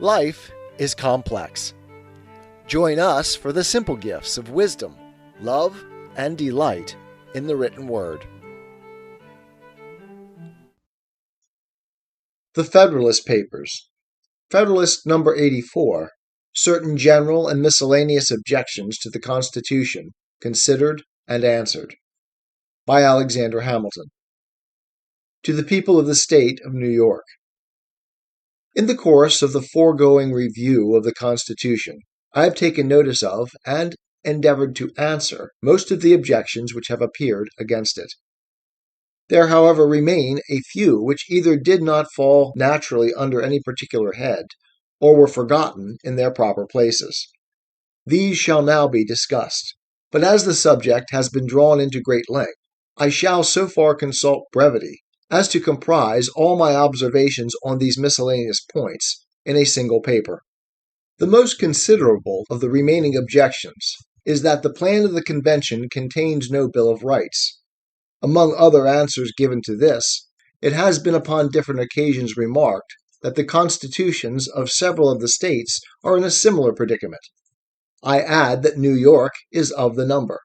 Life is complex. Join us for the simple gifts of wisdom, love, and delight in the written word. The Federalist Papers. Federalist number 84. Certain general and miscellaneous objections to the Constitution, considered and answered. By Alexander Hamilton. To the people of the State of New York. In the course of the foregoing review of the Constitution, I have taken notice of and endeavored to answer most of the objections which have appeared against it. There, however, remain a few which either did not fall naturally under any particular head, or were forgotten in their proper places. These shall now be discussed, but as the subject has been drawn into great length, I shall so far consult brevity as to comprise all my observations on these miscellaneous points in a single paper. The most considerable of the remaining objections is that the plan of the convention contains no Bill of Rights. Among other answers given to this, it has been upon different occasions remarked that the constitutions of several of the states are in a similar predicament. I add that New York is of the number.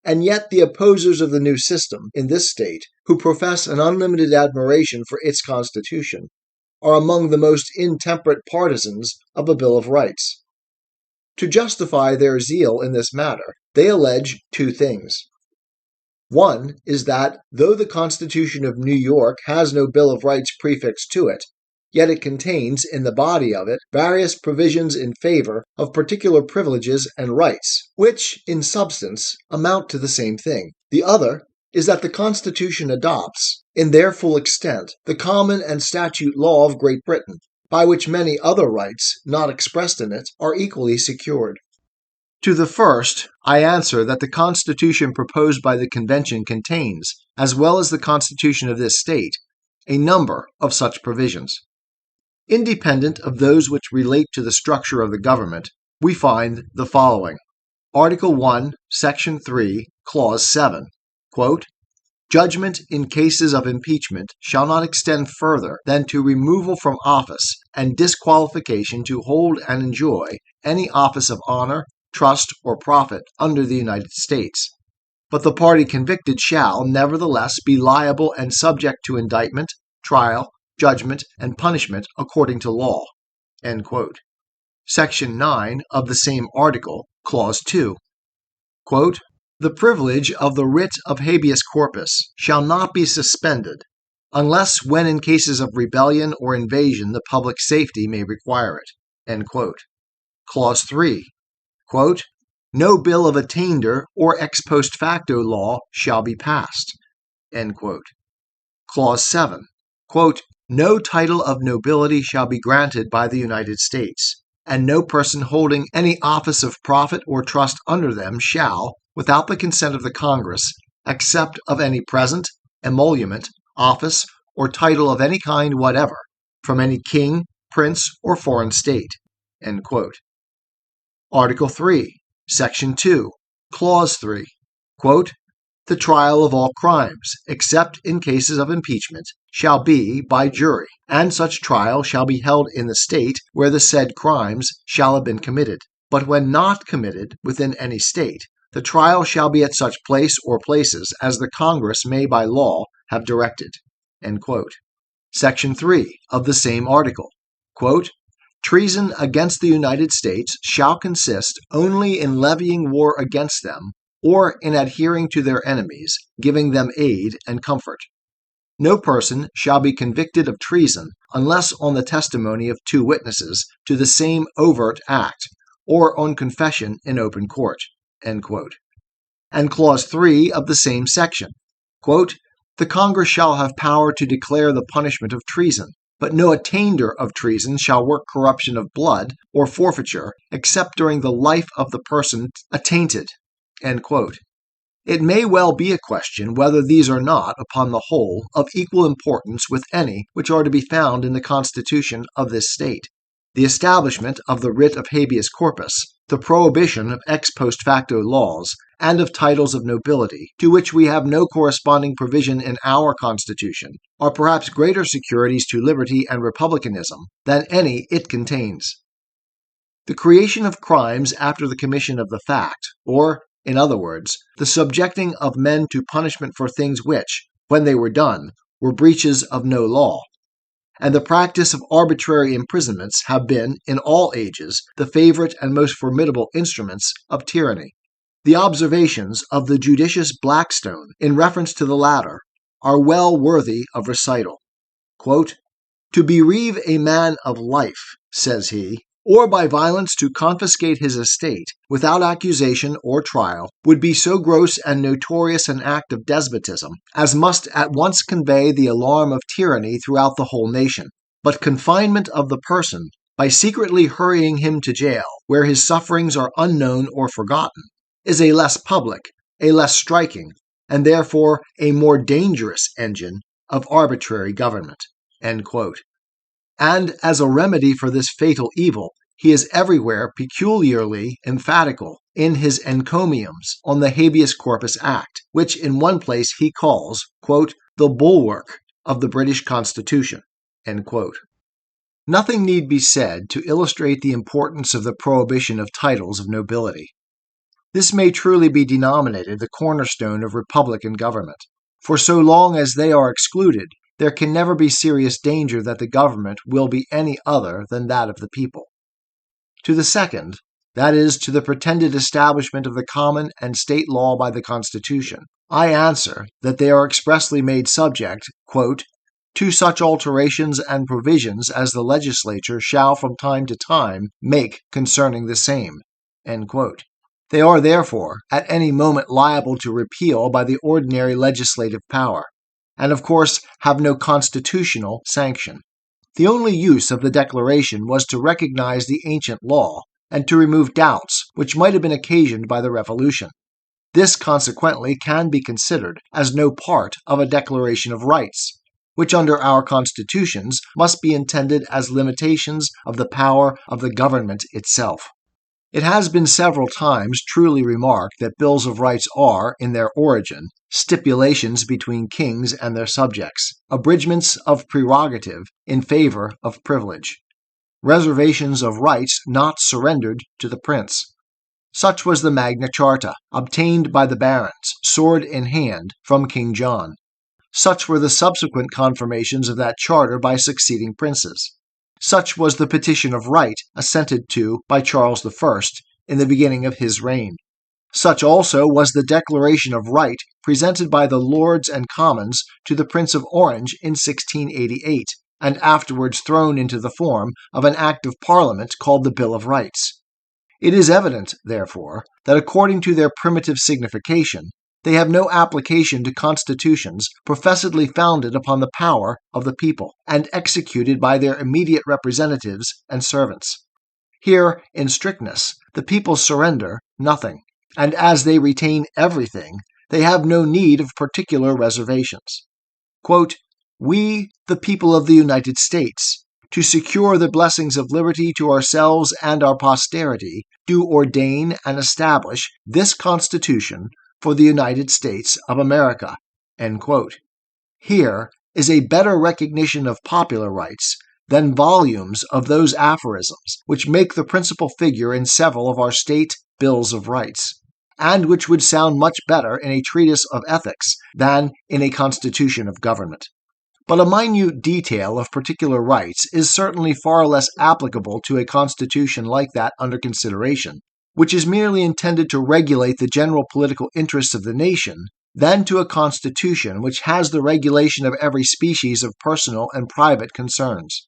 And yet the opposers of the new system in this state, who profess an unlimited admiration for its constitution, are among the most intemperate partisans of a Bill of Rights. To justify their zeal in this matter, they allege two things. One is that, though the Constitution of New York has no Bill of Rights prefixed to it, yet it contains in the body of it various provisions in favor of particular privileges and rights, which, in substance, amount to the same thing. The other is that the Constitution adopts, in their full extent, the common and statute law of Great Britain, by which many other rights, not expressed in it, are equally secured. To the first, I answer that the Constitution proposed by the Convention contains, as well as the Constitution of this state, a number of such provisions. Independent of those which relate to the structure of the government, we find the following. Article 1, Section 3, Clause 7, quote, "Judgment in cases of impeachment shall not extend further than to removal from office and disqualification to hold and enjoy any office of honor, trust, or profit under the United States. But the party convicted shall, nevertheless, be liable and subject to indictment, trial, judgment, and punishment according to law." End quote. Section 9 of the same article, Clause 2. Quote, "The privilege of the writ of habeas corpus shall not be suspended, unless when in cases of rebellion or invasion the public safety may require it." End quote. Clause 3. Quote, "No bill of attainder or ex post facto law shall be passed." End quote. Clause 7. Quote, "No title of nobility shall be granted by the United States, and no person holding any office of profit or trust under them shall, without the consent of the Congress, accept of any present, emolument, office, or title of any kind whatever, from any king, prince, or foreign state." End quote. Article 3, Section 2, Clause 3, quote, "The trial of all crimes, except in cases of impeachment, shall be by jury, and such trial shall be held in the state where the said crimes shall have been committed. But when not committed within any state, the trial shall be at such place or places as the Congress may by law have directed." End quote. Section 3 of the same article, quote, "Treason against the United States shall consist only in levying war against them, or in adhering to their enemies, giving them aid and comfort. No person shall be convicted of treason unless on the testimony of two witnesses to the same overt act, or on confession in open court." End quote. And Clause 3 of the same section, quote, "The Congress shall have power to declare the punishment of treason, but no attainder of treason shall work corruption of blood or forfeiture except during the life of the person attainted." End quote. It may well be a question whether these are not, upon the whole, of equal importance with any which are to be found in the Constitution of this state. The establishment of the writ of habeas corpus, the prohibition of ex post facto laws, and of titles of nobility, to which we have no corresponding provision in our Constitution, are perhaps greater securities to liberty and republicanism than any it contains. The creation of crimes after the commission of the fact, or, in other words, the subjecting of men to punishment for things which, when they were done, were breaches of no law, and the practice of arbitrary imprisonments have been, in all ages, the favorite and most formidable instruments of tyranny. The observations of the judicious Blackstone in reference to the latter are well worthy of recital. Quote, "To bereave a man of life," says he, "or by violence to confiscate his estate, without accusation or trial, would be so gross and notorious an act of despotism as must at once convey the alarm of tyranny throughout the whole nation. But confinement of the person, by secretly hurrying him to jail, where his sufferings are unknown or forgotten, is a less public, a less striking, and therefore a more dangerous engine of arbitrary government." End quote. And as a remedy for this fatal evil, he is everywhere peculiarly emphatical in his encomiums on the Habeas Corpus Act, which in one place he calls, quote, "the bulwark of the British Constitution." End quote. Nothing need be said to illustrate the importance of the prohibition of titles of nobility. This may truly be denominated the cornerstone of republican government, for so long as they are excluded, there can never be serious danger that the government will be any other than that of the people. To the second, that is, to the pretended establishment of the common and state law by the Constitution, I answer that they are expressly made subject, quote, "to such alterations and provisions as the legislature shall from time to time make concerning the same." End quote. They are therefore at any moment liable to repeal by the ordinary legislative power, and of course have no constitutional sanction. The only use of the declaration was to recognize the ancient law and to remove doubts which might have been occasioned by the Revolution. This consequently can be considered as no part of a Declaration of Rights, which under our constitutions must be intended as limitations of the power of the government itself. It has been several times truly remarked that bills of rights are, in their origin, stipulations between kings and their subjects, abridgments of prerogative in favor of privilege, reservations of rights not surrendered to the prince. Such was the Magna Charta, obtained by the barons, sword in hand, from King John. Such were the subsequent confirmations of that charter by succeeding princes. Such was the Petition of Right assented to by Charles I in the beginning of his reign. Such also was the Declaration of Right presented by the Lords and Commons to the Prince of Orange in 1688, and afterwards thrown into the form of an Act of Parliament called the Bill of Rights. It is evident, therefore, that according to their primitive signification, they have no application to constitutions professedly founded upon the power of the people, and executed by their immediate representatives and servants. Here, in strictness, the people surrender nothing, and as they retain everything, they have no need of particular reservations. Quote, "We, the people of the United States, to secure the blessings of liberty to ourselves and our posterity, do ordain and establish this Constitution for the United States of America." End quote. Here is a better recognition of popular rights than volumes of those aphorisms which make the principal figure in several of our state bills of rights, and which would sound much better in a treatise of ethics than in a constitution of government. But a minute detail of particular rights is certainly far less applicable to a constitution like that under consideration, which is merely intended to regulate the general political interests of the nation, than to a constitution which has the regulation of every species of personal and private concerns.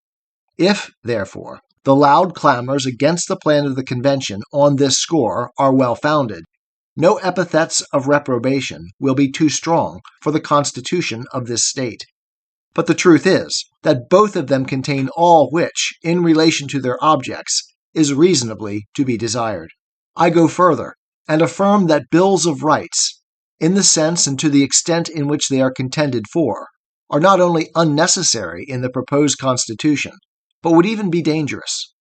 If, therefore, the loud clamors against the plan of the convention on this score are well founded, no epithets of reprobation will be too strong for the constitution of this state. But the truth is that both of them contain all which, in relation to their objects, is reasonably to be desired. I go further, and affirm that bills of rights, in the sense and to the extent in which they are contended for, are not only unnecessary in the proposed Constitution, but would even be dangerous.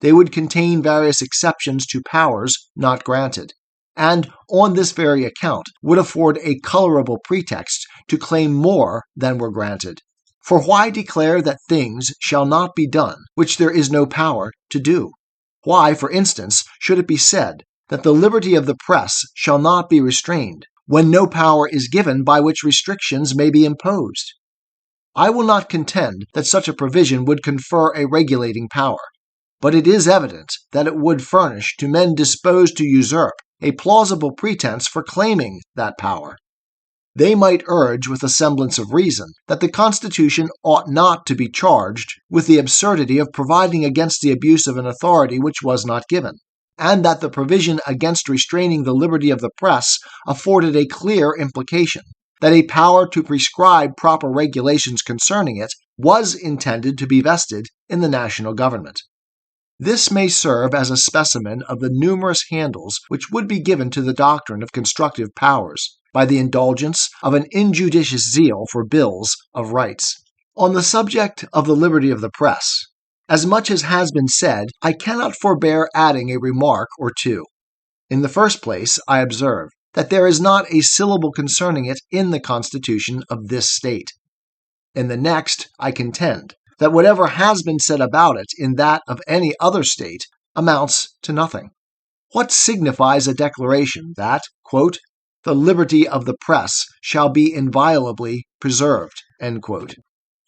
They would contain various exceptions to powers not granted, and on this very account would afford a colorable pretext to claim more than were granted. For why declare that things shall not be done which there is no power to do? Why, for instance, should it be said that the liberty of the press shall not be restrained, when no power is given by which restrictions may be imposed? I will not contend that such a provision would confer a regulating power, but it is evident that it would furnish to men disposed to usurp a plausible pretense for claiming that power. They might urge with a semblance of reason that the Constitution ought not to be charged with the absurdity of providing against the abuse of an authority which was not given, and that the provision against restraining the liberty of the press afforded a clear implication that a power to prescribe proper regulations concerning it was intended to be vested in the national government. This may serve as a specimen of the numerous handles which would be given to the doctrine of constructive powers by the indulgence of an injudicious zeal for bills of rights. On the subject of the liberty of the press, as much as has been said, I cannot forbear adding a remark or two. In the first place, I observe that there is not a syllable concerning it in the Constitution of this state. In the next, I contend that whatever has been said about it in that of any other state amounts to nothing. What signifies a declaration that, quote, the liberty of the press shall be inviolably preserved, end quote?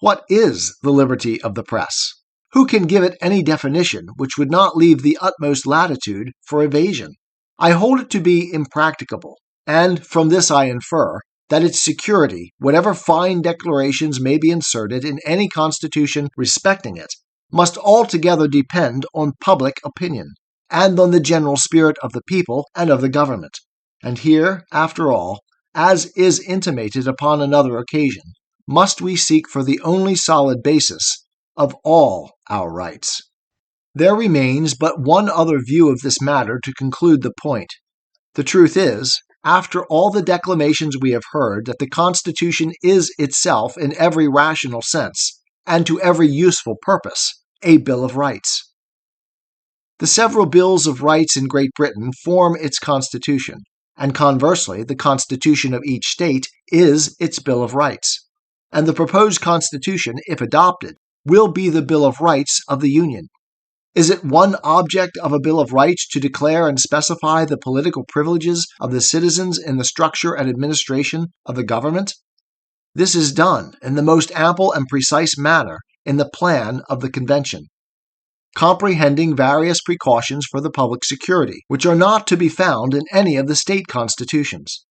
What is the liberty of the press? Who can give it any definition which would not leave the utmost latitude for evasion? I hold it to be impracticable, and from this I infer that its security, whatever fine declarations may be inserted in any constitution respecting it, must altogether depend on public opinion, and on the general spirit of the people and of the government. And here, after all, as is intimated upon another occasion, must we seek for the only solid basis of all our rights. There remains but one other view of this matter to conclude the point. The truth is, after all the declamations we have heard, that the Constitution is itself, in every rational sense, and to every useful purpose, a Bill of Rights. The several Bills of Rights in Great Britain form its Constitution, and conversely, the Constitution of each state is its Bill of Rights. And the proposed Constitution, if adopted, will be the Bill of Rights of the Union. Is it one object of a Bill of Rights to declare and specify the political privileges of the citizens in the structure and administration of the government? This is done in the most ample and precise manner in the plan of the Convention, comprehending various precautions for the public security, which are not to be found in any of the state constitutions.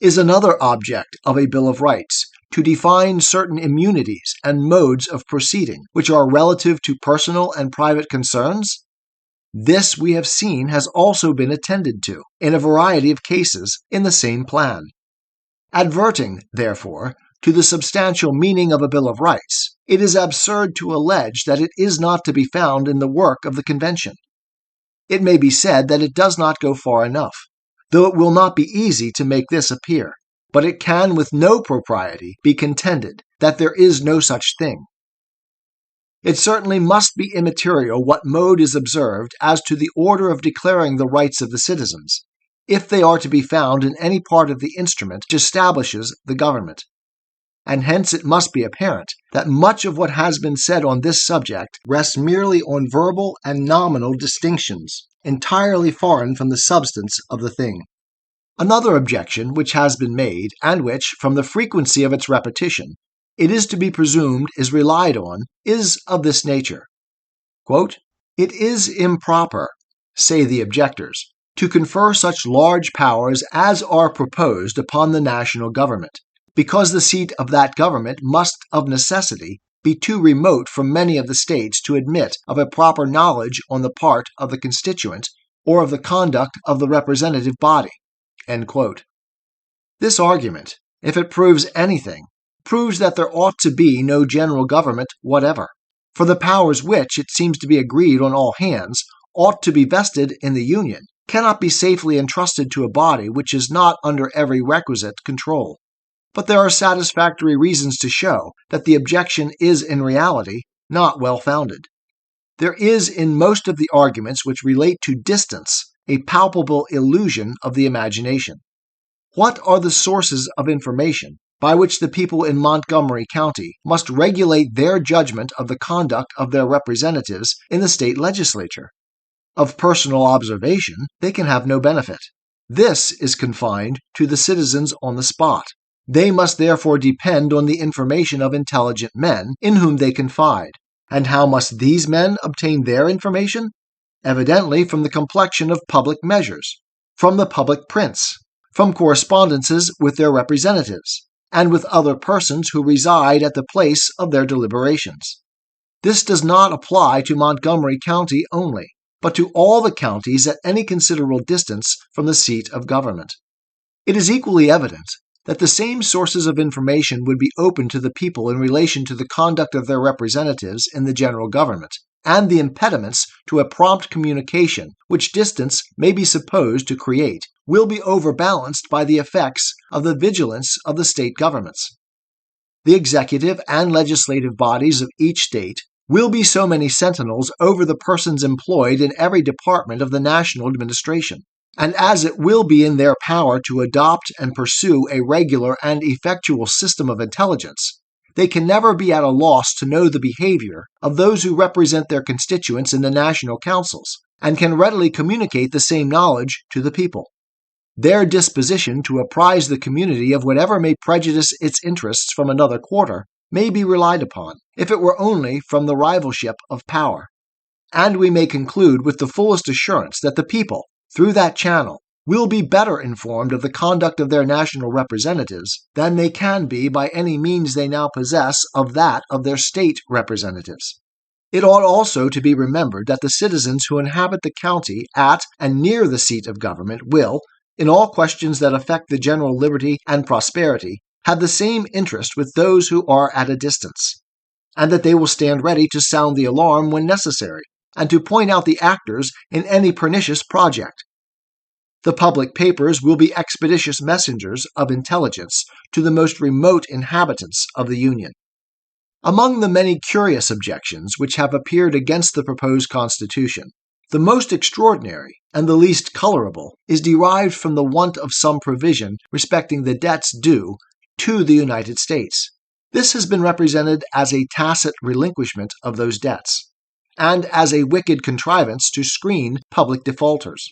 Is another object of a Bill of Rights to define certain immunities and modes of proceeding which are relative to personal and private concerns? This, we have seen, has also been attended to in a variety of cases in the same plan. Adverting, therefore, to the substantial meaning of a Bill of Rights, it is absurd to allege that it is not to be found in the work of the Convention. It may be said that it does not go far enough, though it will not be easy to make this appear, but it can with no propriety be contended that there is no such thing. It certainly must be immaterial what mode is observed as to the order of declaring the rights of the citizens, if they are to be found in any part of the instrument which establishes the government. And hence it must be apparent that much of what has been said on this subject rests merely on verbal and nominal distinctions, entirely foreign from the substance of the thing. Another objection which has been made, and which, from the frequency of its repetition, it is to be presumed is relied on, is of this nature. Quote, it is improper, say the objectors, to confer such large powers as are proposed upon the national government, because the seat of that government must of necessity be too remote from many of the states to admit of a proper knowledge on the part of the constituent or of the conduct of the representative body. End quote. This argument, if it proves anything, proves that there ought to be no general government whatever, for the powers which, it seems to be agreed on all hands, ought to be vested in the Union, cannot be safely entrusted to a body which is not under every requisite control. But there are satisfactory reasons to show that the objection is in reality not well founded. There is in most of the arguments which relate to distance a palpable illusion of the imagination. What are the sources of information by which the people in Montgomery County must regulate their judgment of the conduct of their representatives in the state legislature? Of personal observation, they can have no benefit. This is confined to the citizens on the spot. They must therefore depend on the information of intelligent men in whom they confide. And how must these men obtain their information? Evidently from the complexion of public measures, from the public prints, from correspondences with their representatives, and with other persons who reside at the place of their deliberations. This does not apply to Montgomery County only, but to all the counties at any considerable distance from the seat of government. It is equally evident that the same sources of information would be open to the people in relation to the conduct of their representatives in the general government, and the impediments to a prompt communication which distance may be supposed to create will be overbalanced by the effects of the vigilance of the state governments. The executive and legislative bodies of each state will be so many sentinels over the persons employed in every department of the national administration. And as it will be in their power to adopt and pursue a regular and effectual system of intelligence, they can never be at a loss to know the behavior of those who represent their constituents in the national councils, and can readily communicate the same knowledge to the people. Their disposition to apprise the community of whatever may prejudice its interests from another quarter may be relied upon, if it were only from the rivalship of power. And we may conclude with the fullest assurance that the people, through that channel, will be better informed of the conduct of their national representatives than they can be by any means they now possess of that of their state representatives. It ought also to be remembered that the citizens who inhabit the county at and near the seat of government will, in all questions that affect the general liberty and prosperity, have the same interest with those who are at a distance, and that they will stand ready to sound the alarm when necessary, and to point out the actors in any pernicious project. The public papers will be expeditious messengers of intelligence to the most remote inhabitants of the Union. Among the many curious objections which have appeared against the proposed Constitution, the most extraordinary and the least colorable is derived from the want of some provision respecting the debts due to the United States. This has been represented as a tacit relinquishment of those debts, and as a wicked contrivance to screen public defaulters.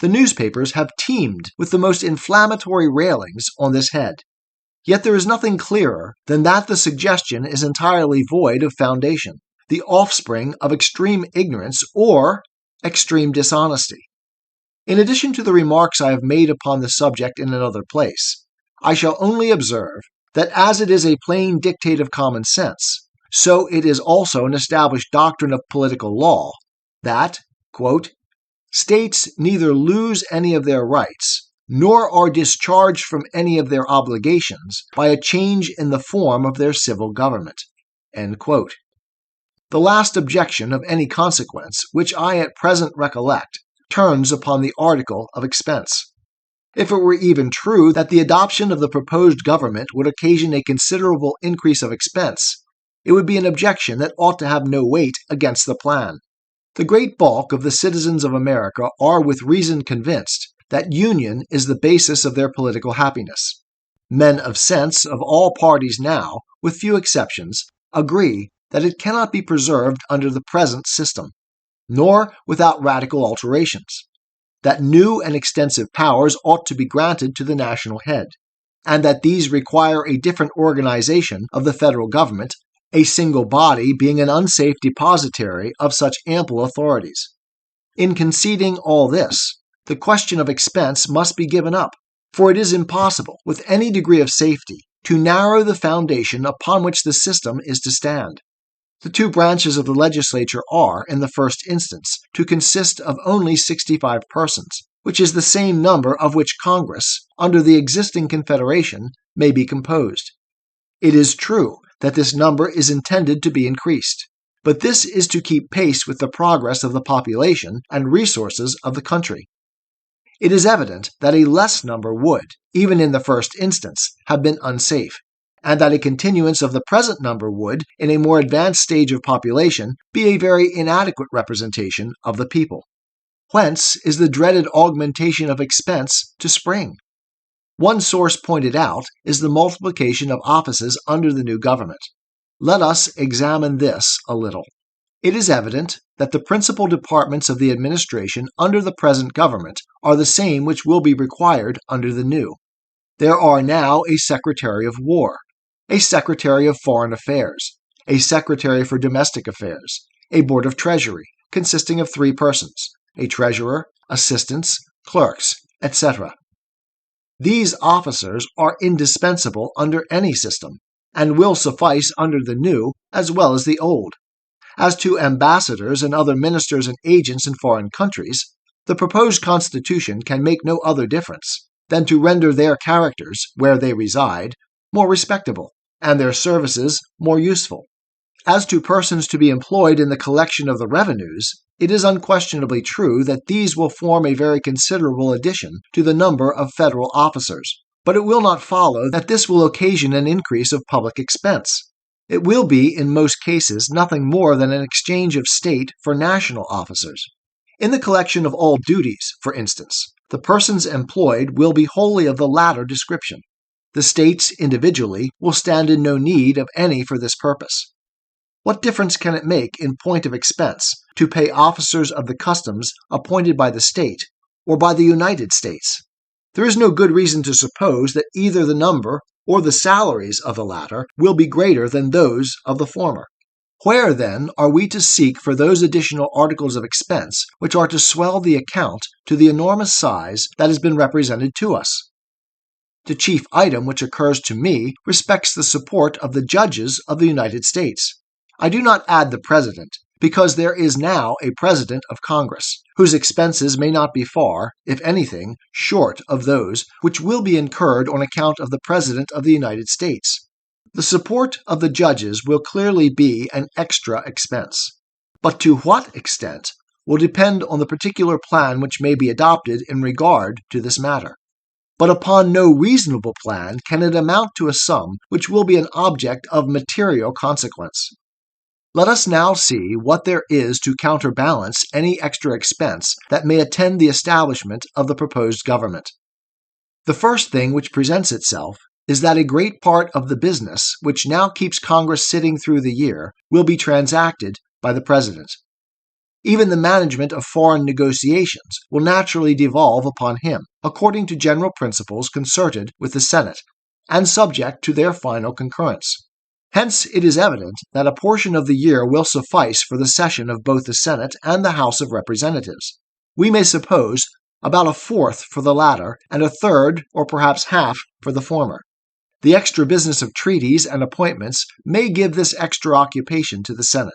The newspapers have teemed with the most inflammatory railings on this head. Yet there is nothing clearer than that the suggestion is entirely void of foundation, the offspring of extreme ignorance or extreme dishonesty. In addition to the remarks I have made upon the subject in another place, I shall only observe that as it is a plain dictate of common sense, so it is also an established doctrine of political law, that, quote, states neither lose any of their rights, nor are discharged from any of their obligations by a change in the form of their civil government. End quote. The last objection of any consequence, which I at present recollect, turns upon the article of expense. If it were even true that the adoption of the proposed government would occasion a considerable increase of expense, it would be an objection that ought to have no weight against the plan. The great bulk of the citizens of America are with reason convinced that union is the basis of their political happiness. Men of sense of all parties now, with few exceptions, agree that it cannot be preserved under the present system, nor without radical alterations, that new and extensive powers ought to be granted to the national head, and that these require a different organization of the federal government, a single body being an unsafe depositary of such ample authorities. In conceding all this, the question of expense must be given up, for it is impossible, with any degree of safety, to narrow the foundation upon which the system is to stand. The two branches of the legislature are, in the first instance, to consist of only 65 persons, which is the same number of which Congress, under the existing Confederation, may be composed. It is true that this number is intended to be increased, but this is to keep pace with the progress of the population and resources of the country. It is evident that a less number would, even in the first instance, have been unsafe, and that a continuance of the present number would, in a more advanced stage of population, be a very inadequate representation of the people. Whence is the dreaded augmentation of expense to spring? One source pointed out is the multiplication of offices under the new government. Let us examine this a little. It is evident that the principal departments of the administration under the present government are the same which will be required under the new. There are now a Secretary of War, a Secretary of Foreign Affairs, a Secretary for Domestic Affairs, a Board of Treasury consisting of 3 persons, a treasurer, assistants, clerks, etc. These officers are indispensable under any system, and will suffice under the new as well as the old. As to ambassadors and other ministers and agents in foreign countries, the proposed constitution can make no other difference than to render their characters, where they reside, more respectable, and their services more useful. As to persons to be employed in the collection of the revenues, it is unquestionably true that these will form a very considerable addition to the number of federal officers, but it will not follow that this will occasion an increase of public expense. It will be, in most cases, nothing more than an exchange of state for national officers. In the collection of all duties, for instance, the persons employed will be wholly of the latter description. The states individually will stand in no need of any for this purpose. What difference can it make in point of expense to pay officers of the customs appointed by the state or by the United States? There is no good reason to suppose that either the number or the salaries of the latter will be greater than those of the former. Where, then, are we to seek for those additional articles of expense which are to swell the account to the enormous size that has been represented to us? The chief item which occurs to me respects the support of the judges of the United States. I do not add the President, because there is now a President of Congress, whose expenses may not be far, if anything, short of those which will be incurred on account of the President of the United States. The support of the judges will clearly be an extra expense, but to what extent will depend on the particular plan which may be adopted in regard to this matter. But upon no reasonable plan can it amount to a sum which will be an object of material consequence. Let us now see what there is to counterbalance any extra expense that may attend the establishment of the proposed government. The first thing which presents itself is that a great part of the business which now keeps Congress sitting through the year will be transacted by the President. Even the management of foreign negotiations will naturally devolve upon him, according to general principles concerted with the Senate, and subject to their final concurrence. Hence it is evident that a portion of the year will suffice for the session of both the Senate and the House of Representatives. We may suppose about a fourth for the latter, and a third or perhaps half for the former. The extra business of treaties and appointments may give this extra occupation to the Senate.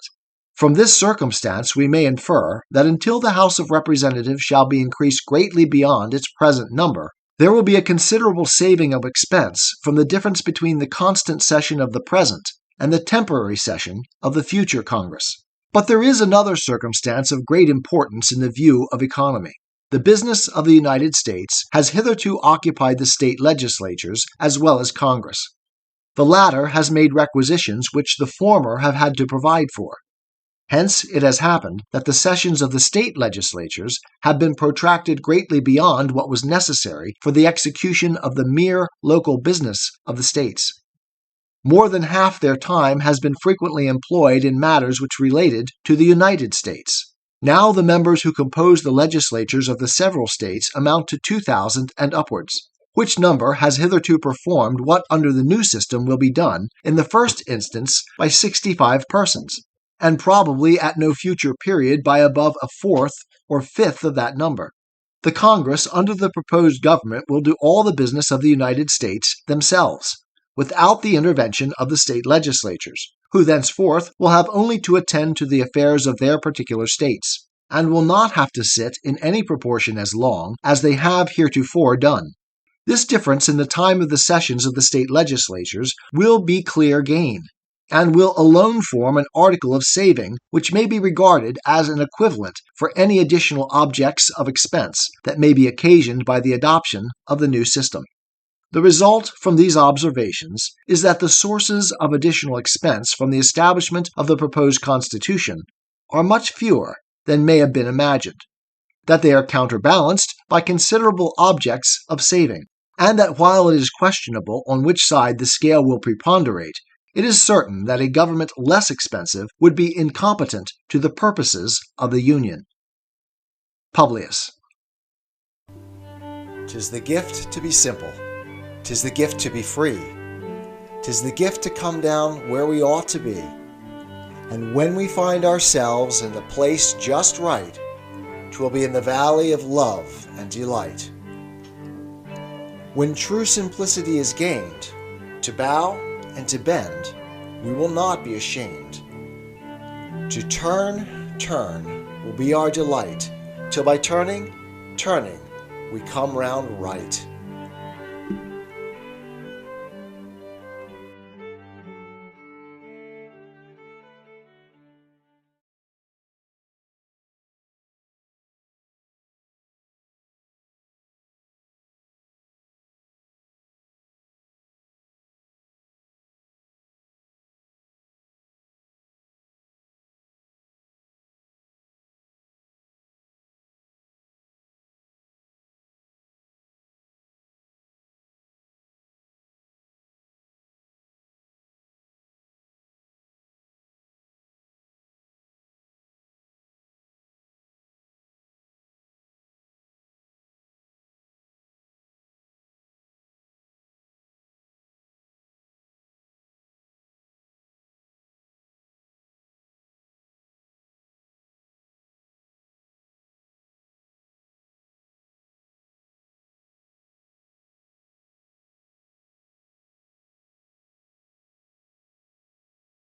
From this circumstance we may infer that until the House of Representatives shall be increased greatly beyond its present number, there will be a considerable saving of expense from the difference between the constant session of the present and the temporary session of the future Congress. But there is another circumstance of great importance in the view of economy. The business of the United States has hitherto occupied the state legislatures as well as Congress. The latter has made requisitions which the former have had to provide for. Hence it has happened that the sessions of the state legislatures have been protracted greatly beyond what was necessary for the execution of the mere local business of the states. More than half their time has been frequently employed in matters which related to the United States. Now the members who compose the legislatures of the several states amount to 2,000 and upwards, which number has hitherto performed what under the new system will be done in the first instance by 65 persons, and probably at no future period by above a fourth or fifth of that number. The Congress under the proposed government will do all the business of the United States themselves, without the intervention of the state legislatures, who thenceforth will have only to attend to the affairs of their particular states, and will not have to sit in any proportion as long as they have heretofore done. This difference in the time of the sessions of the state legislatures will be clear gain, and will alone form an article of saving which may be regarded as an equivalent for any additional objects of expense that may be occasioned by the adoption of the new system. The result from these observations is that the sources of additional expense from the establishment of the proposed Constitution are much fewer than may have been imagined, that they are counterbalanced by considerable objects of saving, and that while it is questionable on which side the scale will preponderate, it is certain that a government less expensive would be incompetent to the purposes of the Union. Publius. 'Tis the gift to be simple. 'Tis the gift to be free. 'Tis the gift to come down where we ought to be. And when we find ourselves in the place just right, 'twill be in the valley of love and delight. When true simplicity is gained, to bow and to bend, we will not be ashamed. To turn will be our delight, till by turning, we come round right.